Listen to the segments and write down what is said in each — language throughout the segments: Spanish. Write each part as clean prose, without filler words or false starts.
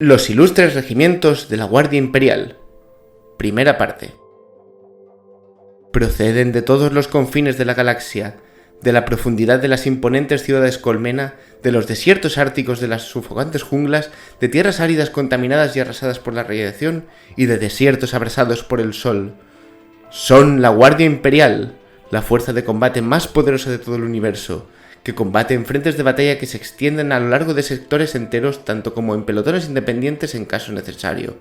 Los ilustres regimientos de la Guardia Imperial. Primera parte. Proceden de todos los confines de la galaxia, de la profundidad de las imponentes ciudades colmena, de los desiertos árticos de las sufocantes junglas, de tierras áridas contaminadas y arrasadas por la radiación y de desiertos abrasados por el sol. Son la Guardia Imperial, la fuerza de combate más poderosa de todo el universo, que combate en frentes de batalla que se extienden a lo largo de sectores enteros tanto como en pelotones independientes en caso necesario.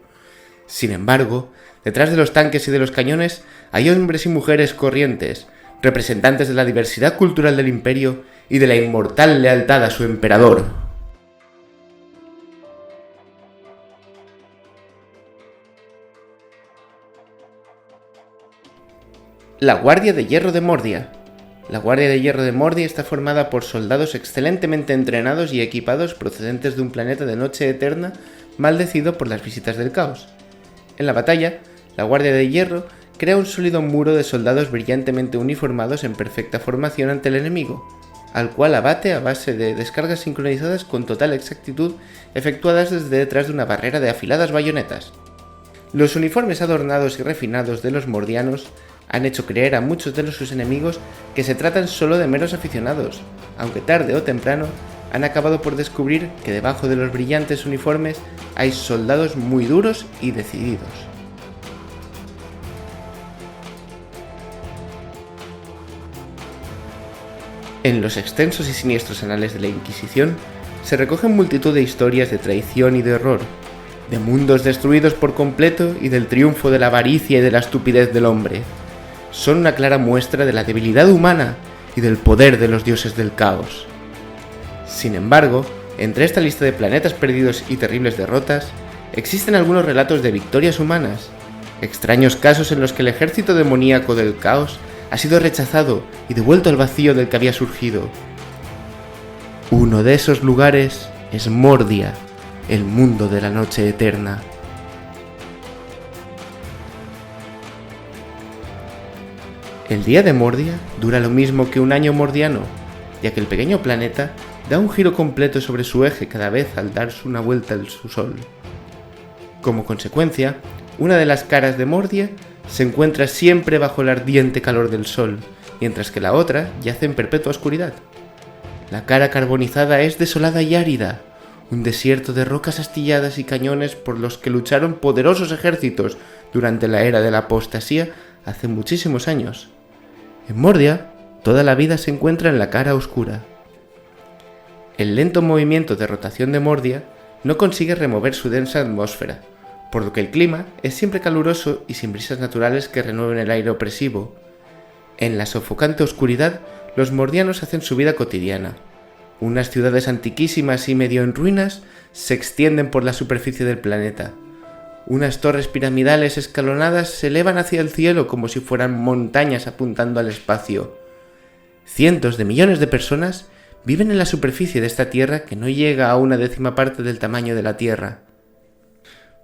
Sin embargo, detrás de los tanques y de los cañones hay hombres y mujeres corrientes, representantes de la diversidad cultural del imperio y de la inmortal lealtad a su emperador. La Guardia de Hierro de Mordia. La Guardia de Hierro de Mordia está formada por soldados excelentemente entrenados y equipados procedentes de un planeta de noche eterna maldecido por las visitas del caos. En la batalla, la Guardia de Hierro crea un sólido muro de soldados brillantemente uniformados en perfecta formación ante el enemigo, al cual abate a base de descargas sincronizadas con total exactitud efectuadas desde detrás de una barrera de afiladas bayonetas. Los uniformes adornados y refinados de los mordianos han hecho creer a muchos de sus enemigos que se tratan solo de meros aficionados, aunque tarde o temprano han acabado por descubrir que debajo de los brillantes uniformes hay soldados muy duros y decididos. En los extensos y siniestros anales de la Inquisición se recogen multitud de historias de traición y de horror, de mundos destruidos por completo y del triunfo de la avaricia y de la estupidez del hombre. Son una clara muestra de la debilidad humana y del poder de los dioses del caos. Sin embargo, entre esta lista de planetas perdidos y terribles derrotas, existen algunos relatos de victorias humanas, extraños casos en los que el ejército demoníaco del caos ha sido rechazado y devuelto al vacío del que había surgido. Uno de esos lugares es Mordia, el mundo de la noche eterna. El día de Mordia dura lo mismo que un año mordiano, ya que el pequeño planeta da un giro completo sobre su eje cada vez al dar una vuelta a su sol. Como consecuencia, una de las caras de Mordia se encuentra siempre bajo el ardiente calor del sol, mientras que la otra yace en perpetua oscuridad. La cara carbonizada es desolada y árida, un desierto de rocas astilladas y cañones por los que lucharon poderosos ejércitos durante la era de la apostasía hace muchísimos años. En Mordia, toda la vida se encuentra en la cara oscura. El lento movimiento de rotación de Mordia no consigue remover su densa atmósfera, por lo que el clima es siempre caluroso y sin brisas naturales que renueven el aire opresivo. En la sofocante oscuridad, los mordianos hacen su vida cotidiana. Unas ciudades antiquísimas y medio en ruinas se extienden por la superficie del planeta. Unas torres piramidales escalonadas se elevan hacia el cielo como si fueran montañas apuntando al espacio. Cientos de millones de personas viven en la superficie de esta tierra que no llega a una décima parte del tamaño de la Tierra.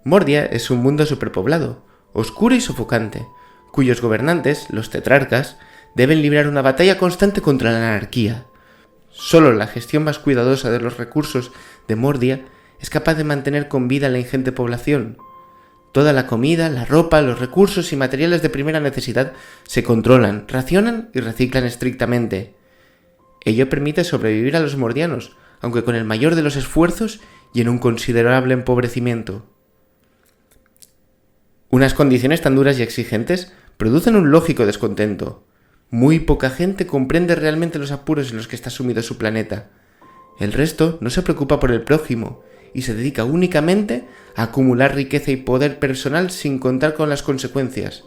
Mordia es un mundo superpoblado, oscuro y sofocante, cuyos gobernantes, los tetrarcas, deben librar una batalla constante contra la anarquía. Solo la gestión más cuidadosa de los recursos de Mordia es capaz de mantener con vida a la ingente población. Toda la comida, la ropa, los recursos y materiales de primera necesidad se controlan, racionan y reciclan estrictamente. Ello permite sobrevivir a los mordianos, aunque con el mayor de los esfuerzos y en un considerable empobrecimiento. Unas condiciones tan duras y exigentes producen un lógico descontento. Muy poca gente comprende realmente los apuros en los que está sumido su planeta. El resto no se preocupa por el prójimo y se dedica únicamente a acumular riqueza y poder personal sin contar con las consecuencias.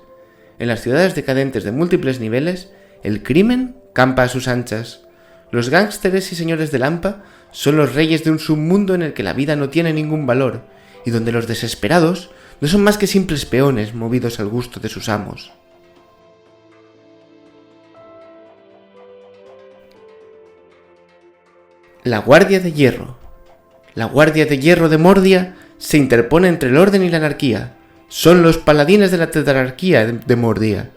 En las ciudades decadentes de múltiples niveles, el crimen campa a sus anchas. Los gángsteres y señores de Lampa son los reyes de un submundo en el que la vida no tiene ningún valor y donde los desesperados no son más que simples peones movidos al gusto de sus amos. La Guardia de Hierro. La Guardia de Hierro de Mordia se interpone entre el orden y la anarquía. Son los paladines de la tetrarquía de Mordia.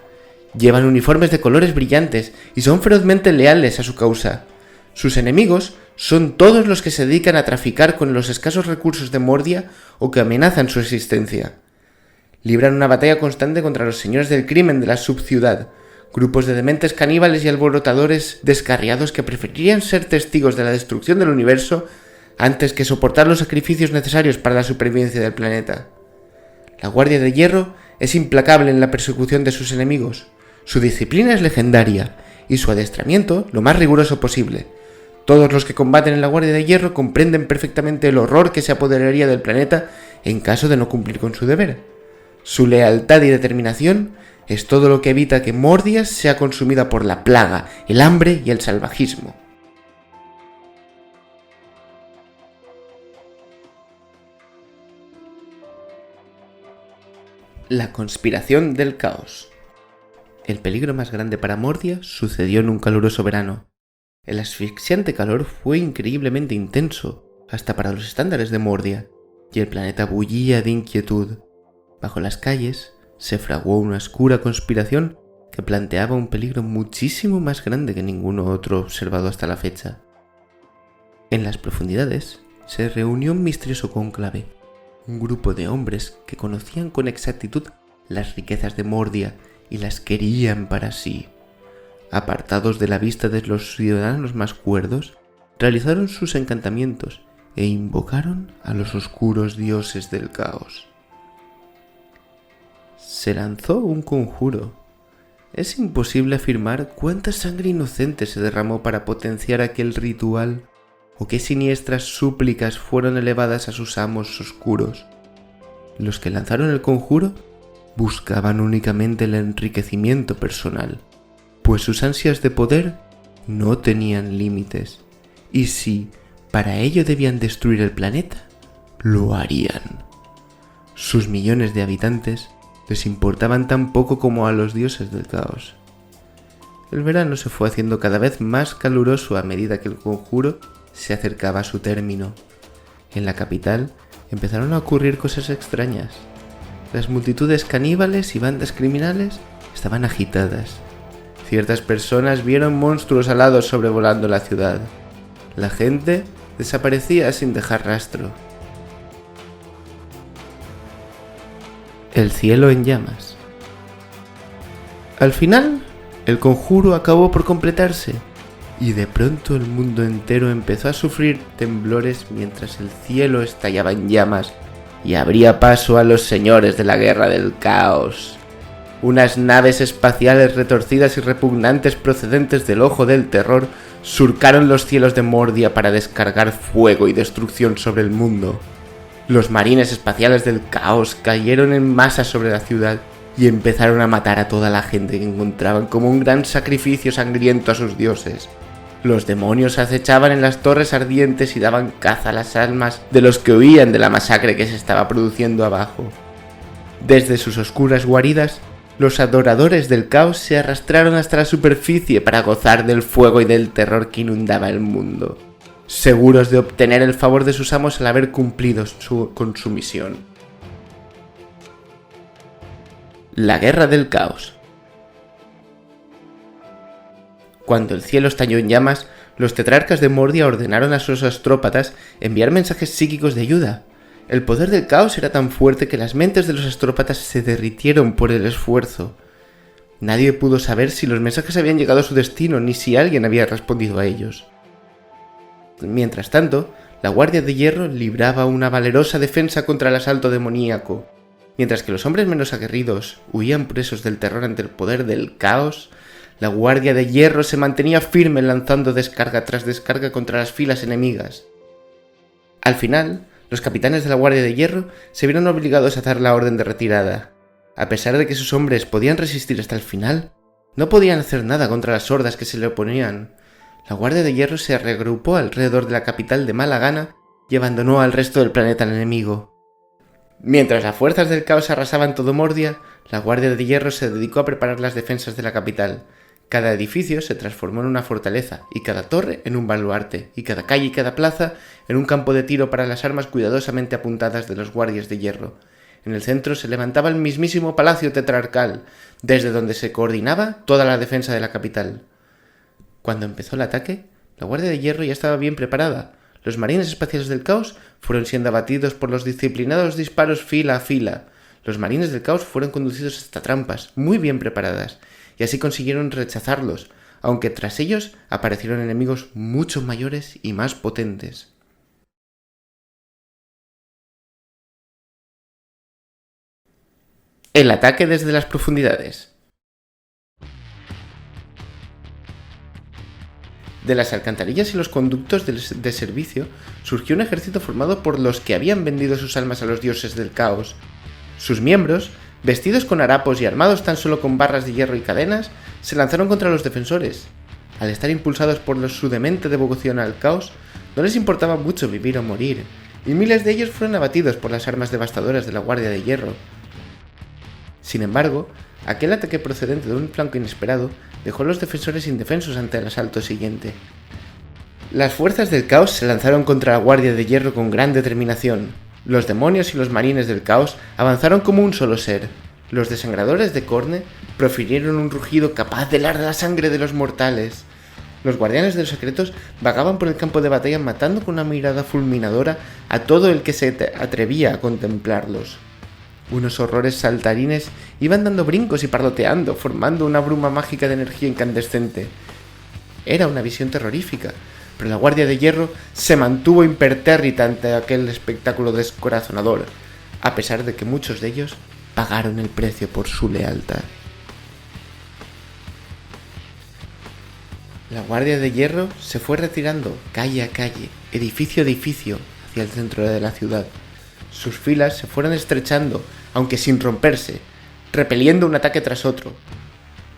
Llevan uniformes de colores brillantes y son ferozmente leales a su causa. Sus enemigos son todos los que se dedican a traficar con los escasos recursos de Mordia o que amenazan su existencia. Libran una batalla constante contra los señores del crimen de la subciudad, grupos de dementes caníbales y alborotadores descarriados que preferirían ser testigos de la destrucción del universo antes que soportar los sacrificios necesarios para la supervivencia del planeta. La Guardia de Hierro es implacable en la persecución de sus enemigos, su disciplina es legendaria y su adiestramiento lo más riguroso posible. Todos los que combaten en la Guardia de Hierro comprenden perfectamente el horror que se apoderaría del planeta en caso de no cumplir con su deber. Su lealtad y determinación es todo lo que evita que Mordia sea consumida por la plaga, el hambre y el salvajismo. La conspiración del caos. El peligro más grande para Mordia sucedió en un caluroso verano. El asfixiante calor fue increíblemente intenso, hasta para los estándares de Mordia, y el planeta bullía de inquietud. Bajo las calles se fraguó una oscura conspiración que planteaba un peligro muchísimo más grande que ninguno otro observado hasta la fecha. En las profundidades se reunió un misterioso cónclave, un grupo de hombres que conocían con exactitud las riquezas de Mordia y las querían para sí. Apartados de la vista de los ciudadanos más cuerdos, realizaron sus encantamientos e invocaron a los oscuros dioses del caos. Se lanzó un conjuro. Es imposible afirmar cuánta sangre inocente se derramó para potenciar aquel ritual o qué siniestras súplicas fueron elevadas a sus amos oscuros. Los que lanzaron el conjuro buscaban únicamente el enriquecimiento personal, pues sus ansias de poder no tenían límites, y si para ello debían destruir el planeta, lo harían. Sus millones de habitantes les importaban tan poco como a los dioses del caos. El verano se fue haciendo cada vez más caluroso a medida que el conjuro se acercaba a su término. En la capital empezaron a ocurrir cosas extrañas. Las multitudes caníbales y bandas criminales estaban agitadas. Ciertas personas vieron monstruos alados sobrevolando la ciudad. La gente desaparecía sin dejar rastro. El cielo en llamas. Al final, el conjuro acabó por completarse, y de pronto el mundo entero empezó a sufrir temblores mientras el cielo estallaba en llamas y abría paso a los señores de la guerra del caos. Unas naves espaciales retorcidas y repugnantes procedentes del ojo del terror surcaron los cielos de Mordia para descargar fuego y destrucción sobre el mundo. Los marines espaciales del caos cayeron en masa sobre la ciudad y empezaron a matar a toda la gente que encontraban como un gran sacrificio sangriento a sus dioses. Los demonios acechaban en las torres ardientes y daban caza a las almas de los que huían de la masacre que se estaba produciendo abajo. Desde sus oscuras guaridas, los adoradores del caos se arrastraron hasta la superficie para gozar del fuego y del terror que inundaba el mundo, seguros de obtener el favor de sus amos al haber cumplido con su misión. La guerra del caos. Cuando el cielo estalló en llamas, los tetrarcas de Mordia ordenaron a sus astrópatas enviar mensajes psíquicos de ayuda. El poder del caos era tan fuerte que las mentes de los astrópatas se derritieron por el esfuerzo. Nadie pudo saber si los mensajes habían llegado a su destino ni si alguien había respondido a ellos. Mientras tanto, la Guardia de Hierro libraba una valerosa defensa contra el asalto demoníaco. Mientras que los hombres menos aguerridos huían presos del terror ante el poder del caos, la Guardia de Hierro se mantenía firme lanzando descarga tras descarga contra las filas enemigas. Al final, los capitanes de la Guardia de Hierro se vieron obligados a dar la orden de retirada. A pesar de que sus hombres podían resistir hasta el final, no podían hacer nada contra las hordas que se le oponían. La Guardia de Hierro se reagrupó alrededor de la capital de mala gana y abandonó al resto del planeta al enemigo. Mientras las fuerzas del caos arrasaban todo Mordia, la Guardia de Hierro se dedicó a preparar las defensas de la capital. Cada edificio se transformó en una fortaleza, y cada torre en un baluarte, y cada calle y cada plaza en un campo de tiro para las armas cuidadosamente apuntadas de los guardias de hierro. En el centro se levantaba el mismísimo palacio tetrarcal, desde donde se coordinaba toda la defensa de la capital. Cuando empezó el ataque, La Guardia de Hierro ya estaba bien preparada. Los marines espaciales del Caos fueron siendo abatidos por los disciplinados disparos fila a fila. Los marines del Caos fueron conducidos hasta trampas, muy bien preparadas, y así consiguieron rechazarlos, aunque tras ellos aparecieron enemigos mucho mayores y más potentes. El ataque desde las profundidades. De las alcantarillas y los conductos de servicio surgió un ejército formado por los que habían vendido sus almas a los dioses del caos. Sus miembros, vestidos con harapos y armados tan solo con barras de hierro y cadenas, se lanzaron contra los defensores. Al estar impulsados por su demente devoción al caos, no les importaba mucho vivir o morir, y miles de ellos fueron abatidos por las armas devastadoras de la Guardia de Hierro. Sin embargo, aquel ataque procedente de un flanco inesperado dejó a los defensores indefensos ante el asalto siguiente. Las fuerzas del caos se lanzaron contra la Guardia de Hierro con gran determinación. Los demonios y los marines del caos avanzaron como un solo ser. Los desangradores de Khorne profirieron un rugido capaz de helar la sangre de los mortales. Los guardianes de los secretos vagaban por el campo de batalla matando con una mirada fulminadora a todo el que se atrevía a contemplarlos. Unos horrores saltarines iban dando brincos y parloteando, formando una bruma mágica de energía incandescente. Era una visión terrorífica, pero la Guardia de Hierro se mantuvo impertérrita ante aquel espectáculo descorazonador, a pesar de que muchos de ellos pagaron el precio por su lealtad. La Guardia de Hierro se fue retirando calle a calle, edificio a edificio, hacia el centro de la ciudad. Sus filas se fueron estrechando, aunque sin romperse, repeliendo un ataque tras otro.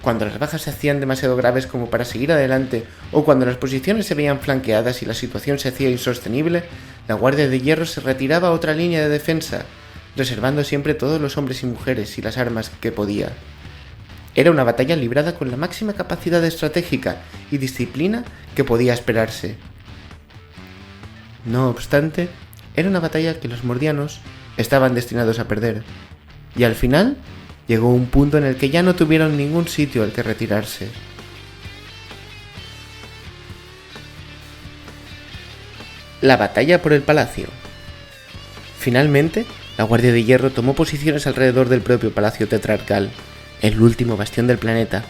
Cuando las bajas se hacían demasiado graves como para seguir adelante, o cuando las posiciones se veían flanqueadas y la situación se hacía insostenible, la Guardia de Hierro se retiraba a otra línea de defensa, reservando siempre todos los hombres y mujeres y las armas que podía. Era una batalla librada con la máxima capacidad estratégica y disciplina que podía esperarse. No obstante, era una batalla que los mordianos estaban destinados a perder, y al final llegó un punto en el que ya no tuvieron ningún sitio al que retirarse. La batalla por el palacio. Finalmente, la Guardia de Hierro tomó posiciones alrededor del propio palacio tetrarcal, el último bastión del planeta.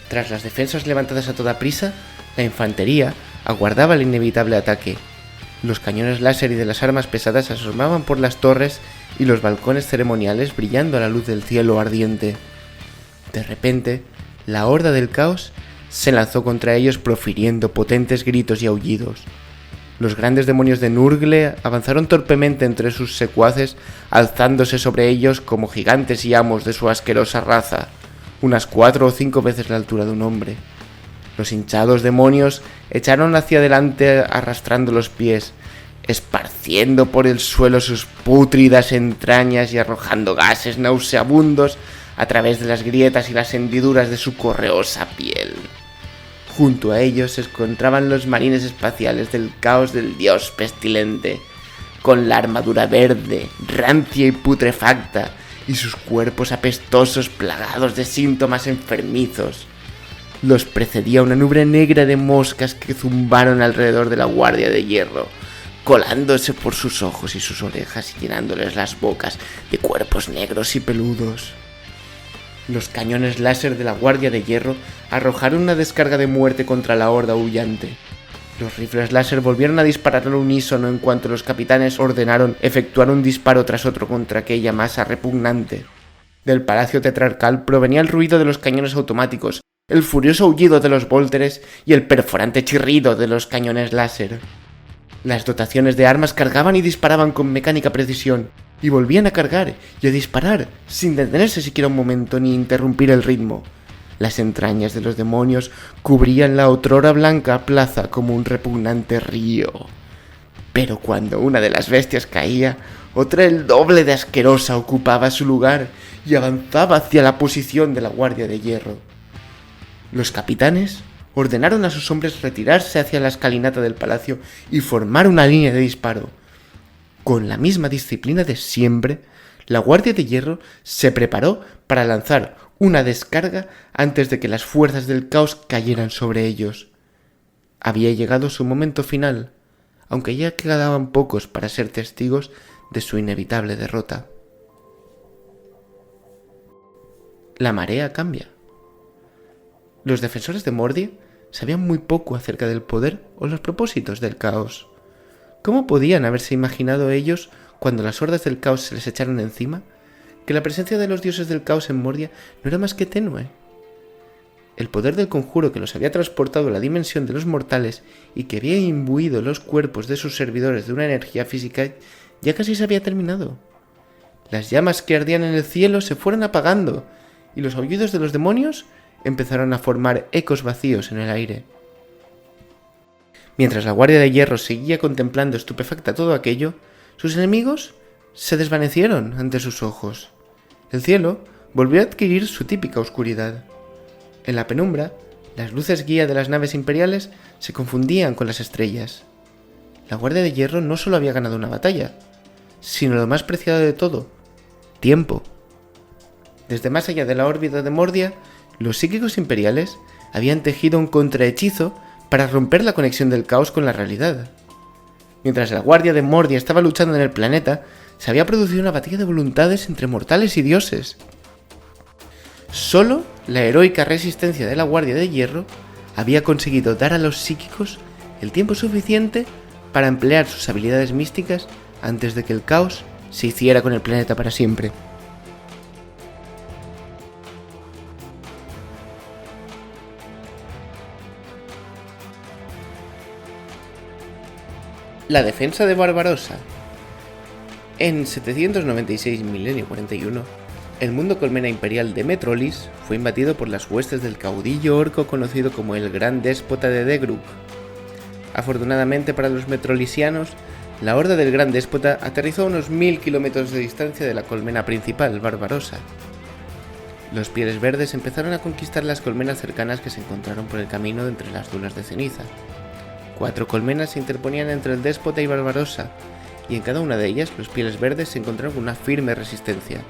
Tras las defensas levantadas a toda prisa, la infantería aguardaba el inevitable ataque. Los cañones láser y de las armas pesadas se asomaban por las torres y los balcones ceremoniales brillando a la luz del cielo ardiente. De repente, la horda del caos se lanzó contra ellos profiriendo potentes gritos y aullidos. Los grandes demonios de Nurgle avanzaron torpemente entre sus secuaces, alzándose sobre ellos como gigantes y amos de su asquerosa raza, unas 4 o 5 veces la altura de un hombre. Los hinchados demonios echaron hacia adelante arrastrando los pies, esparciendo por el suelo sus pútridas entrañas y arrojando gases nauseabundos a través de las grietas y las hendiduras de su correosa piel. Junto a ellos se encontraban los marines espaciales del caos del dios pestilente, con la armadura verde, rancia y putrefacta, y sus cuerpos apestosos plagados de síntomas enfermizos. Los precedía una nube negra de moscas que zumbaron alrededor de la Guardia de Hierro, colándose por sus ojos y sus orejas y llenándoles las bocas de cuerpos negros y peludos. Los cañones láser de la Guardia de Hierro arrojaron una descarga de muerte contra la horda huyente. Los rifles láser volvieron a disparar al unísono en cuanto los capitanes ordenaron efectuar un disparo tras otro contra aquella masa repugnante. Del palacio tetrarcal provenía el ruido de los cañones automáticos, el furioso aullido de los vólteres y el perforante chirrido de los cañones láser. Las dotaciones de armas cargaban y disparaban con mecánica precisión, y volvían a cargar y a disparar, sin detenerse siquiera un momento ni interrumpir el ritmo. Las entrañas de los demonios cubrían la otrora blanca plaza como un repugnante río. Pero cuando una de las bestias caía, otra el doble de asquerosa ocupaba su lugar y avanzaba hacia la posición de la Guardia de Hierro. Los capitanes ordenaron a sus hombres retirarse hacia la escalinata del palacio y formar una línea de disparo. Con la misma disciplina de siempre, la Guardia de Hierro se preparó para lanzar una descarga antes de que las fuerzas del caos cayeran sobre ellos. Había llegado su momento final, aunque ya quedaban pocos para ser testigos de su inevitable derrota. La marea cambia. Los defensores de Mordia sabían muy poco acerca del poder o los propósitos del caos. ¿Cómo podían haberse imaginado ellos, cuando las hordas del caos se les echaron encima, que la presencia de los dioses del caos en Mordia no era más que tenue? El poder del conjuro que los había transportado a la dimensión de los mortales y que había imbuido los cuerpos de sus servidores de una energía física ya casi se había terminado. Las llamas que ardían en el cielo se fueron apagando y los aullidos de los demonios empezaron a formar ecos vacíos en el aire. Mientras la Guardia de Hierro seguía contemplando estupefacta todo aquello, sus enemigos se desvanecieron ante sus ojos. El cielo volvió a adquirir su típica oscuridad. En la penumbra, las luces guía de las naves imperiales se confundían con las estrellas. La Guardia de Hierro no solo había ganado una batalla, sino lo más preciado de todo, tiempo. Desde más allá de la órbita de Mordia, los psíquicos imperiales habían tejido un contrahechizo para romper la conexión del caos con la realidad. Mientras la Guardia de Mordia estaba luchando en el planeta, se había producido una batalla de voluntades entre mortales y dioses. Solo la heroica resistencia de la Guardia de Hierro había conseguido dar a los psíquicos el tiempo suficiente para emplear sus habilidades místicas antes de que el caos se hiciera con el planeta para siempre. La defensa de Barbarossa. En 796 Milenio 41, el mundo colmena imperial de Metrolis fue invadido por las huestes del caudillo orco conocido como el Gran Déspota de Degruk. Afortunadamente para los metrolisianos, la horda del Gran Déspota aterrizó a unos 1000 kilómetros de distancia de la colmena principal, Barbarossa. Los Pieles Verdes empezaron a conquistar las colmenas cercanas que se encontraron por el camino entre las dunas de ceniza. 4 colmenas se interponían entre el Déspota y Barbarossa, y en cada una de ellas los Pieles Verdes se encontraron con una firme resistencia.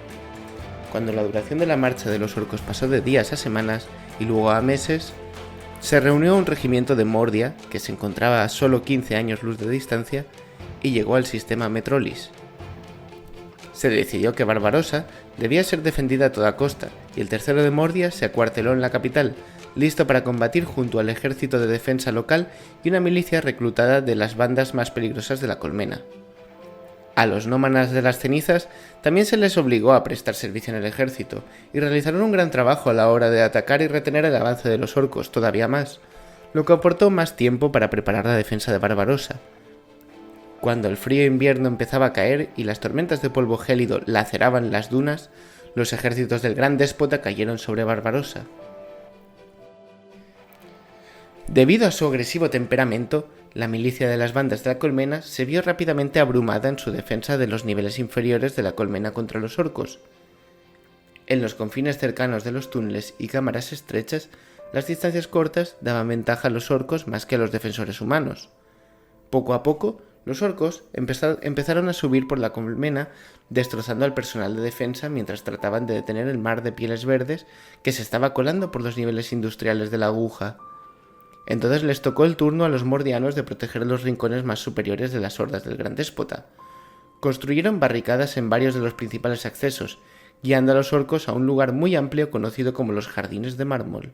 Cuando la duración de la marcha de los orcos pasó de días a semanas y luego a meses, se reunió un regimiento de Mordia, que se encontraba a solo 15 años luz de distancia, y llegó al sistema Metrolis. Se decidió que Barbarossa debía ser defendida a toda costa, y el tercero de Mordia se acuarteló en la capital, listo para combatir junto al ejército de defensa local y una milicia reclutada de las bandas más peligrosas de la colmena. A los nómadas de las cenizas también se les obligó a prestar servicio en el ejército, y realizaron un gran trabajo a la hora de atacar y retener el avance de los orcos todavía más, lo que aportó más tiempo para preparar la defensa de Barbarossa. Cuando el frío invierno empezaba a caer y las tormentas de polvo gélido laceraban las dunas, los ejércitos del Gran Déspota cayeron sobre Barbarossa. Debido a su agresivo temperamento, la milicia de las bandas de la colmena se vio rápidamente abrumada en su defensa de los niveles inferiores de la colmena contra los orcos. En los confines cercanos de los túneles y cámaras estrechas, las distancias cortas daban ventaja a los orcos más que a los defensores humanos. Poco a poco, los orcos empezaron a subir por la colmena, destrozando al personal de defensa mientras trataban de detener el mar de Pieles Verdes que se estaba colando por los niveles industriales de la aguja. Entonces les tocó el turno a los mordianos de proteger los rincones más superiores de las hordas del Gran Déspota. Construyeron barricadas en varios de los principales accesos, guiando a los orcos a un lugar muy amplio conocido como los Jardines de Mármol.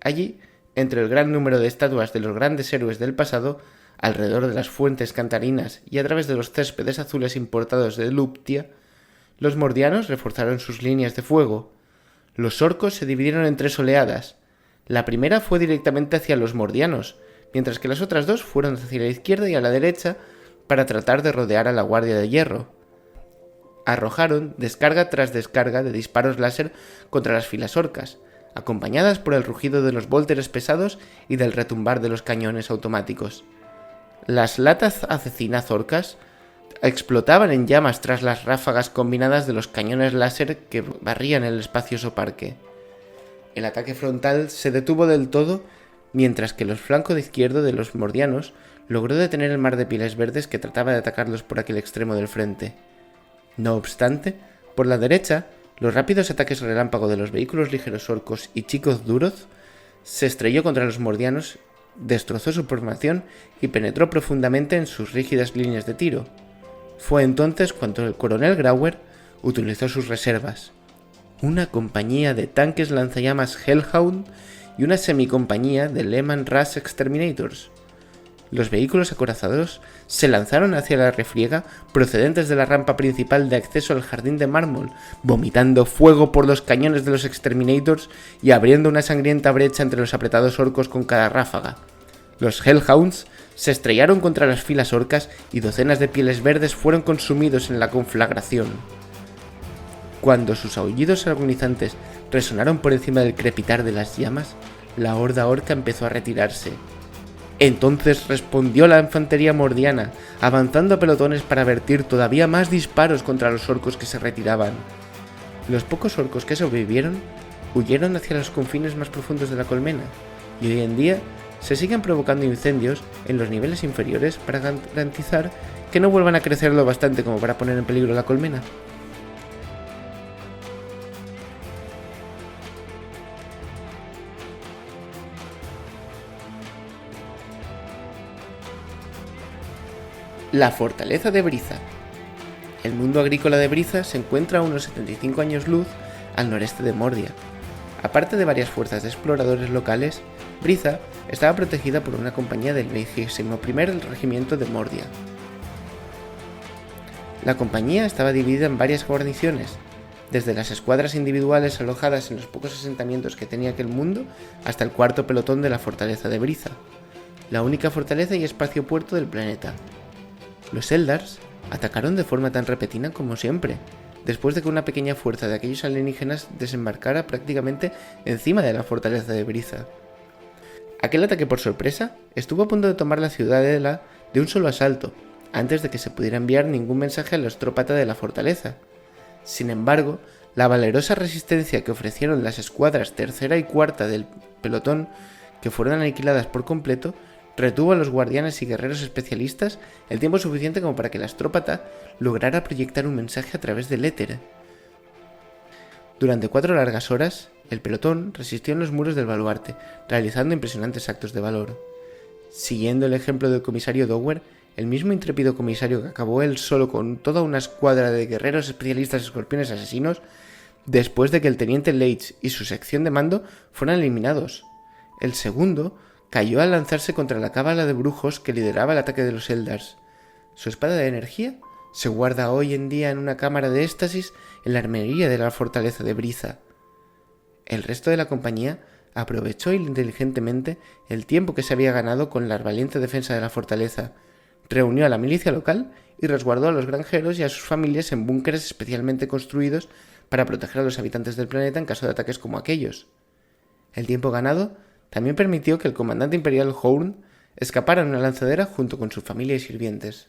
Allí, entre el gran número de estatuas de los grandes héroes del pasado, alrededor de las fuentes cantarinas y a través de los céspedes azules importados de Luptia, los mordianos reforzaron sus líneas de fuego. Los orcos se dividieron en 3 oleadas. La primera fue directamente hacia los mordianos, mientras que las otras 2 fueron hacia la izquierda y a la derecha para tratar de rodear a la Guardia de Hierro. Arrojaron descarga tras descarga de disparos láser contra las filas orcas, acompañadas por el rugido de los vólteres pesados y del retumbar de los cañones automáticos. Las latas acecinaz orcas explotaban en llamas tras las ráfagas combinadas de los cañones láser que barrían el espacioso parque. El ataque frontal se detuvo del todo, mientras que el flanco de izquierdo de los mordianos logró detener el mar de Pieles Verdes que trataba de atacarlos por aquel extremo del frente. No obstante, por la derecha, los rápidos ataques relámpago de los vehículos ligeros orcos y chicos duros se estrelló contra los mordianos destrozó su formación y penetró profundamente en sus rígidas líneas de tiro. Fue entonces cuando el coronel Grauer utilizó sus reservas, una compañía de tanques lanzallamas Hellhound y una semicompañía de Lehman Russ Exterminators. Los vehículos acorazados se lanzaron hacia la refriega procedentes de la rampa principal de acceso al jardín de mármol, vomitando fuego por los cañones de los Exterminators y abriendo una sangrienta brecha entre los apretados orcos con cada ráfaga. Los Hellhounds se estrellaron contra las filas orcas y docenas de pieles verdes fueron consumidos en la conflagración. Cuando sus aullidos agonizantes resonaron por encima del crepitar de las llamas, la horda orca empezó a retirarse. Entonces respondió la infantería mordiana, avanzando a pelotones para vertir todavía más disparos contra los orcos que se retiraban. Los pocos orcos que sobrevivieron huyeron hacia los confines más profundos de la colmena, y hoy en día se siguen provocando incendios en los niveles inferiores para garantizar que no vuelvan a crecer lo bastante como para poner en peligro la colmena. La fortaleza de Briza. El mundo agrícola de Briza se encuentra a unos 75 años luz al noreste de Mordia. Aparte de varias fuerzas de exploradores locales, Briza estaba protegida por una compañía del 21º Regimiento de Mordia. La compañía estaba dividida en varias guarniciones, desde las escuadras individuales alojadas en los pocos asentamientos que tenía aquel mundo hasta el cuarto pelotón de la fortaleza de Briza, la única fortaleza y espacio puerto del planeta. Los Eldars atacaron de forma tan repentina como siempre, después de que una pequeña fuerza de aquellos alienígenas desembarcara prácticamente encima de la fortaleza de Briza. Aquel ataque por sorpresa estuvo a punto de tomar la ciudadela de un solo asalto, antes de que se pudiera enviar ningún mensaje a los trópata de la fortaleza. Sin embargo, la valerosa resistencia que ofrecieron las escuadras tercera y cuarta del pelotón, que fueron aniquiladas por completo, retuvo a los guardianes y guerreros especialistas el tiempo suficiente como para que la astrópata lograra proyectar un mensaje a través del éter. Durante 4 largas horas, el pelotón resistió en los muros del baluarte, realizando impresionantes actos de valor. Siguiendo el ejemplo del comisario Dower, el mismo intrépido comisario que acabó él solo con toda una escuadra de guerreros especialistas escorpiones asesinos, después de que el teniente Leitch y su sección de mando fueran eliminados. El segundo cayó al lanzarse contra la cábala de brujos que lideraba el ataque de los Eldars. Su espada de energía se guarda hoy en día en una cámara de éxtasis en la armería de la fortaleza de Briza. El resto de la compañía aprovechó inteligentemente el tiempo que se había ganado con la valiente defensa de la fortaleza, reunió a la milicia local y resguardó a los granjeros y a sus familias en búnkeres especialmente construidos para proteger a los habitantes del planeta en caso de ataques como aquellos. El tiempo ganado también permitió que el comandante imperial Horn escapara en una lanzadera junto con su familia y sirvientes.